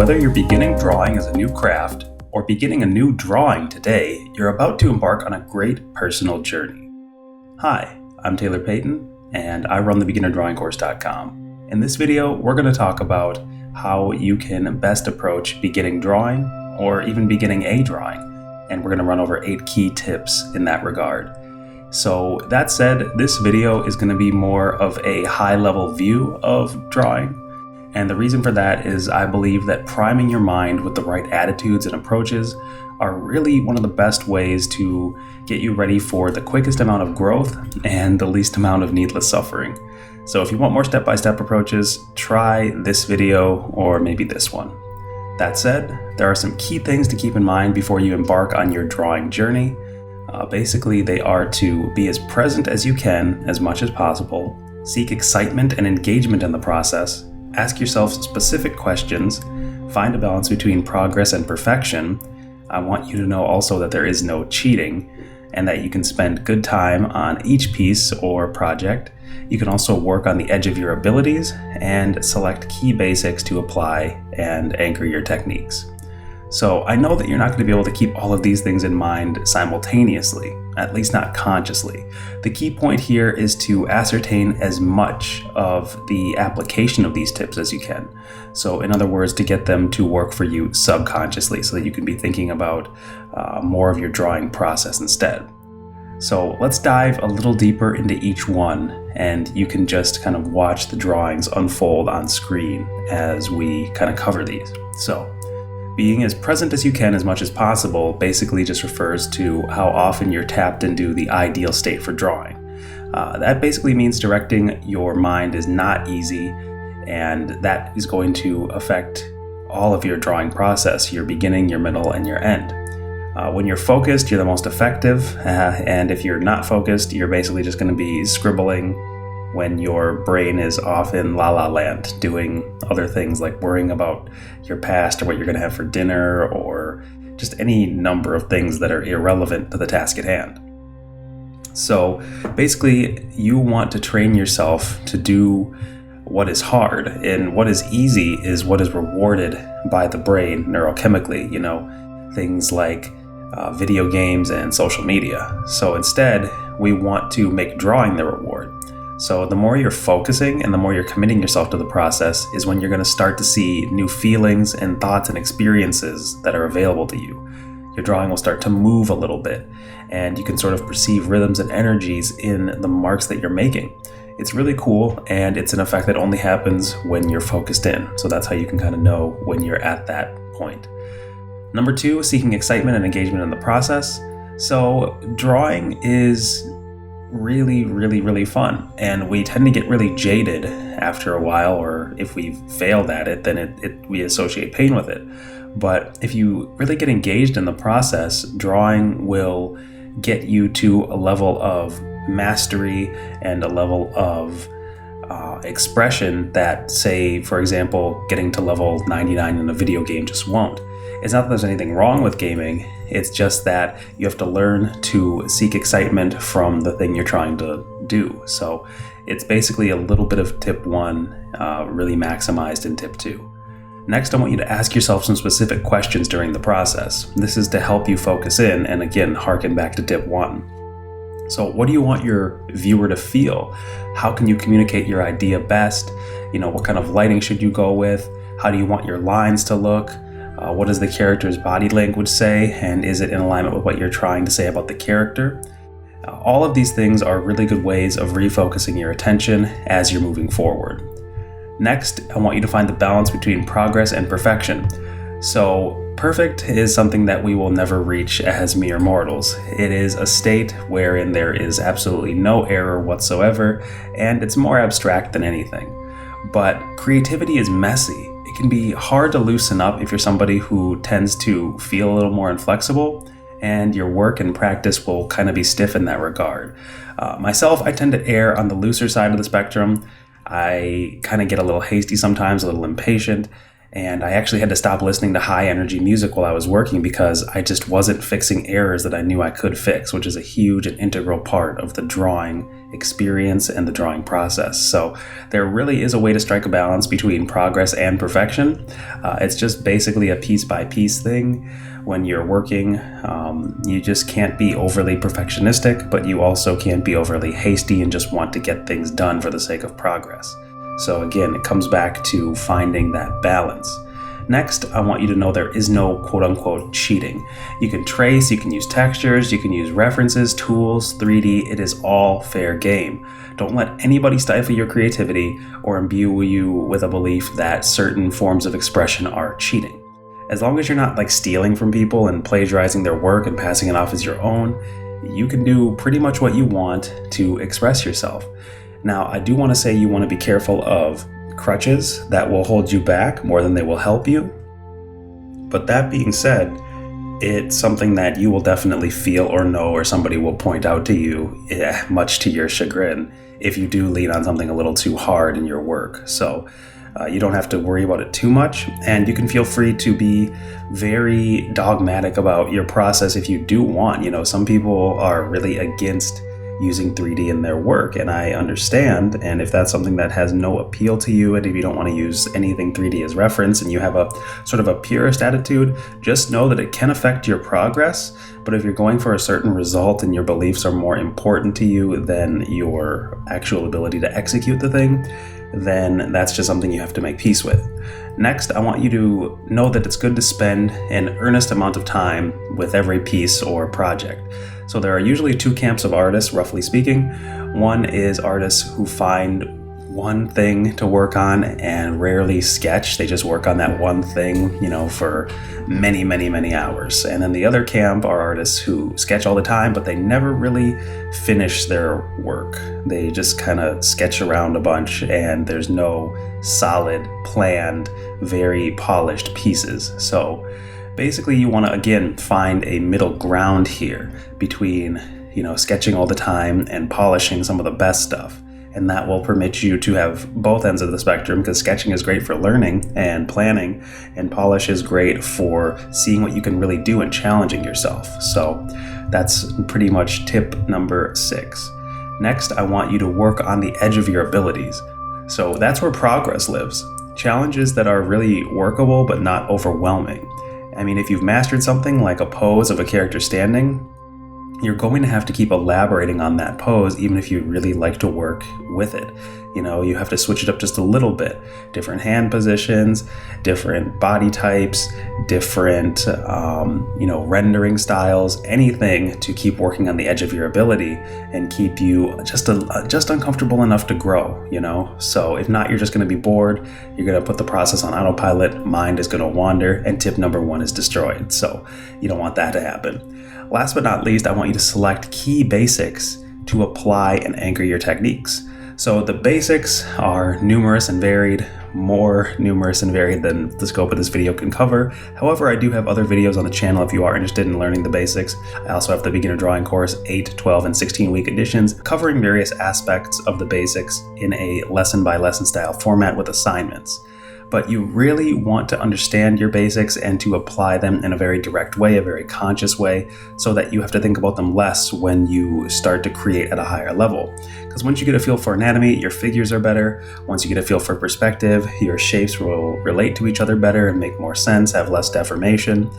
Whether you're beginning drawing as a new craft or beginning a new drawing today, you're about to embark on a great personal journey. Hi, I'm Taylor Payton, and I run the beginnerdrawingcourse.com. In this video, we're going to talk about how you can best approach beginning drawing or even beginning a drawing, and we're going to run over 8 key tips in that regard. So that said, this video is going to be more of a high-level view of drawing. And the reason for that is I believe that priming your mind with the right attitudes and approaches are really one of the best ways to get you ready for the quickest amount of growth and the least amount of needless suffering. So if you want more step-by-step approaches, try this video or maybe this one. That said, there are some key things to keep in mind before you embark on your drawing journey. Basically, they are to be as present as you can as much as possible, seek excitement and engagement in the process, ask yourself specific questions, find a balance between progress and perfection. I want you to know also that there is no cheating and that you can spend good time on each piece or project. You can also work on the edge of your abilities and select key basics to apply and anchor your techniques. So I know that you're not going to be able to keep all of these things in mind simultaneously, at least not consciously. The key point here is to ascertain as much of the application of these tips as you can. So in other words, to get them to work for you subconsciously so that you can be thinking about more of your drawing process instead. So let's dive a little deeper into each one, and you can just kind of watch the drawings unfold on screen as we kind of cover these. So being as present as you can as much as possible basically just refers to how often you're tapped into the ideal state for drawing. That basically means directing your mind is not easy, and that is going to affect all of your drawing process, your beginning, your middle, and your end. When you're focused, you're the most effective, and if you're not focused, you're basically just going to be scribbling when your brain is off in la-la land, doing other things like worrying about your past or what you're going to have for dinner, or just any number of things that are irrelevant to the task at hand. So basically, you want to train yourself to do what is hard, and what is easy is what is rewarded by the brain neurochemically, things like video games and social media. So instead, we want to make drawing the reward. So the more you're focusing and the more you're committing yourself to the process is when you're going to start to see new feelings and thoughts and experiences that are available to you. Your drawing will start to move a little bit, and you can sort of perceive rhythms and energies in the marks that you're making. It's really cool, and it's an effect that only happens when you're focused in. So that's how you can kind of know when you're at that point. Number 2, seeking excitement and engagement in the process. So drawing is really fun, and we tend to get really jaded after a while, or if we've failed at it, then we associate pain with it. But if you really get engaged in the process, drawing will get you to a level of mastery and a level of expression that, say, for example, getting to level 99 in a video game just won't. It's not that there's anything wrong with gaming, it's just that you have to learn to seek excitement from the thing you're trying to do. So it's basically a little bit of tip 1, really maximized in tip 2. Next, I want you to ask yourself some specific questions during the process. This is to help you focus in, and again, harken back to tip 1. So what do you want your viewer to feel? How can you communicate your idea best? What kind of lighting should you go with? How do you want your lines to look? What does the character's body language say? And is it in alignment with what you're trying to say about the character? All of these things are really good ways of refocusing your attention as you're moving forward. Next, I want you to find the balance between progress and perfection. So perfect is something that we will never reach as mere mortals. It is a state wherein there is absolutely no error whatsoever, and it's more abstract than anything. But creativity is messy. It can be hard to loosen up if you're somebody who tends to feel a little more inflexible, and your work and practice will kind of be stiff in that regard. Myself, I tend to err on the looser side of the spectrum. I kind of get a little hasty sometimes, a little impatient, And I actually had to stop listening to high energy music while I was working because I just wasn't fixing errors that I knew I could fix, which is a huge and integral part of the drawing experience and the drawing process. So there really is a way to strike a balance between progress and perfection. It's just basically a piece by piece thing. When you're working, you just can't be overly perfectionistic, but you also can't be overly hasty and just want to get things done for the sake of progress. So again, it comes back to finding that balance. Next, I want you to know there is no quote-unquote cheating. You can trace, you can use textures, you can use references, tools, 3D. It is all fair game. Don't let anybody stifle your creativity or imbue you with a belief that certain forms of expression are cheating. As long as you're not like stealing from people and plagiarizing their work and passing it off as your own, you can do pretty much what you want to express yourself. Now, I do want to say you want to be careful of crutches that will hold you back more than they will help you. But that being said, it's something that you will definitely feel or know, or somebody will point out to you, much to your chagrin, if you do lean on something a little too hard in your work. So you don't have to worry about it too much, and you can feel free to be very dogmatic about your process if you do want. Some people are really against using 3D in their work, and I understand. And if that's something that has no appeal to you, and if you don't want to use anything 3D as reference, and you have a sort of a purist attitude, just know that it can affect your progress. But if you're going for a certain result and your beliefs are more important to you than your actual ability to execute the thing, then that's just something you have to make peace with. Next, I want you to know that it's good to spend an earnest amount of time with every piece or project. So there are usually two camps of artists, roughly speaking. One is artists who find one thing to work on and rarely sketch. They just work on that one thing, for many, many, many hours. And then the other camp are artists who sketch all the time, but they never really finish their work. They just kind of sketch around a bunch, and there's no solid, planned, very polished pieces. So basically you want to, again, find a middle ground here between, sketching all the time and polishing some of the best stuff. And that will permit you to have both ends of the spectrum, because sketching is great for learning and planning, and polish is great for seeing what you can really do and challenging yourself. So that's pretty much tip number 6. Next, I want you to work on the edge of your abilities. So that's where progress lives. Challenges that are really workable but not overwhelming. I mean, if you've mastered something like a pose of a character standing, you're going to have to keep elaborating on that pose, even if you really like to work with it. You have to switch it up just a little bit. Different hand positions, different body types, different, rendering styles, anything to keep working on the edge of your ability and keep you just uncomfortable enough to grow, So if not, you're just going to be bored. You're going to put the process on autopilot. Mind is going to wander, and tip number 1 is destroyed. So you don't want that to happen. Last but not least, I want you to select key basics to apply and anchor your techniques. So the basics are numerous and varied, more numerous and varied than the scope of this video can cover. However, I do have other videos on the channel if you are interested in learning the basics. I also have the beginner drawing course, 8, 12, and 16-week editions, covering various aspects of the basics in a lesson by lesson style format with assignments. But you really want to understand your basics and to apply them in a very direct way, a very conscious way, so that you have to think about them less when you start to create at a higher level. Because once you get a feel for anatomy, your figures are better. Once you get a feel for perspective, your shapes will relate to each other better and make more sense, have less deformation.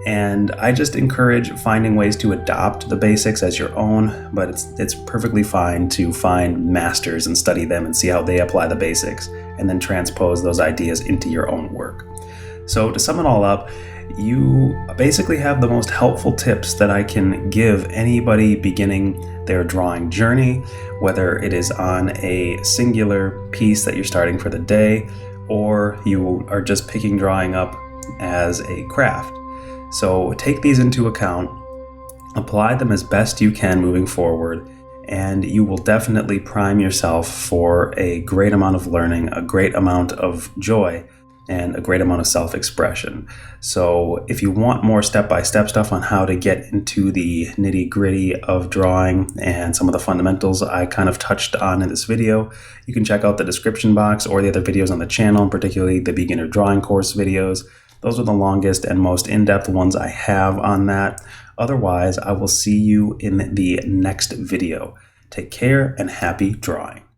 And I just encourage finding ways to adopt the basics as your own, but it's perfectly fine to find masters and study them and see how they apply the basics, and then transpose those ideas into your own work. So to sum it all up, you basically have the most helpful tips that I can give anybody beginning their drawing journey, whether it is on a singular piece that you're starting for the day, or you are just picking drawing up as a craft. So take these into account, apply them as best you can moving forward, and you will definitely prime yourself for a great amount of learning, a great amount of joy, and a great amount of self-expression. So if you want more step-by-step stuff on how to get into the nitty-gritty of drawing and some of the fundamentals I kind of touched on in this video, you can check out the description box or the other videos on the channel, particularly the beginner drawing course videos. Those are the longest and most in-depth ones I have on that. Otherwise, I will see you in the next video. Take care and happy drawing.